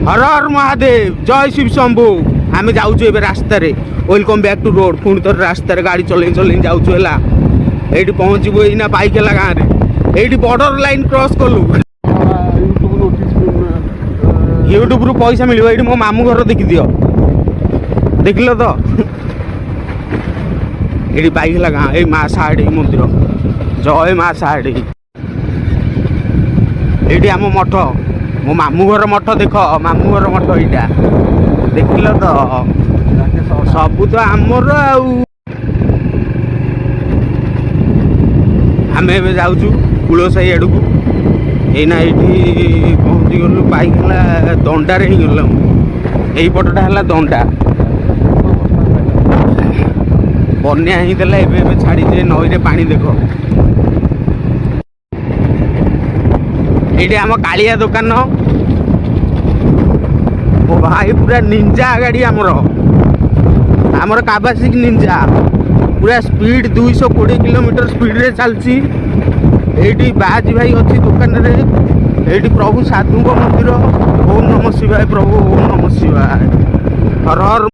हर हर महादेव जय शिव शंभू आम जाऊँ ए रास्त वेलकम बैक टू रोड पुणी थोड़े रास्त गाड़ी चल चल जाऊँ ये पहुँचबू ना पाइकेला गाँव में ये बॉर्डर लाइन क्रॉस कलु यूट्यूब रु पैसा मिल ये मो मामू घर देखी दियो देख लो तो ये पाइकेला गाँव ये माँ साड़ी मंदिर जय माँ साड़ी ये आम मठ मो मामू घर मठ देख मामू घर मठ यहाँ देख लो तो सबू तो आमर आम ए जाऊँ कूल साई आड़ को यहीना ये पहुँची गलु पाइला दंडारे ही गल यही पटटा है दंडा बन्या ही छाड़ी नई पानी देख ये आम कालिया दुकान ओ भाई पूरा निंजा गाड़ी आमर कावासाकी निंजा पूरा स्पीड 220 किलोमीटर स्पीड रे चलती ये बाजी भाई अच्छी दुकान रे ये प्रभु साधु मंदिर ओम नमः शिवाय प्रभु ओम नमः शिवाय हर हर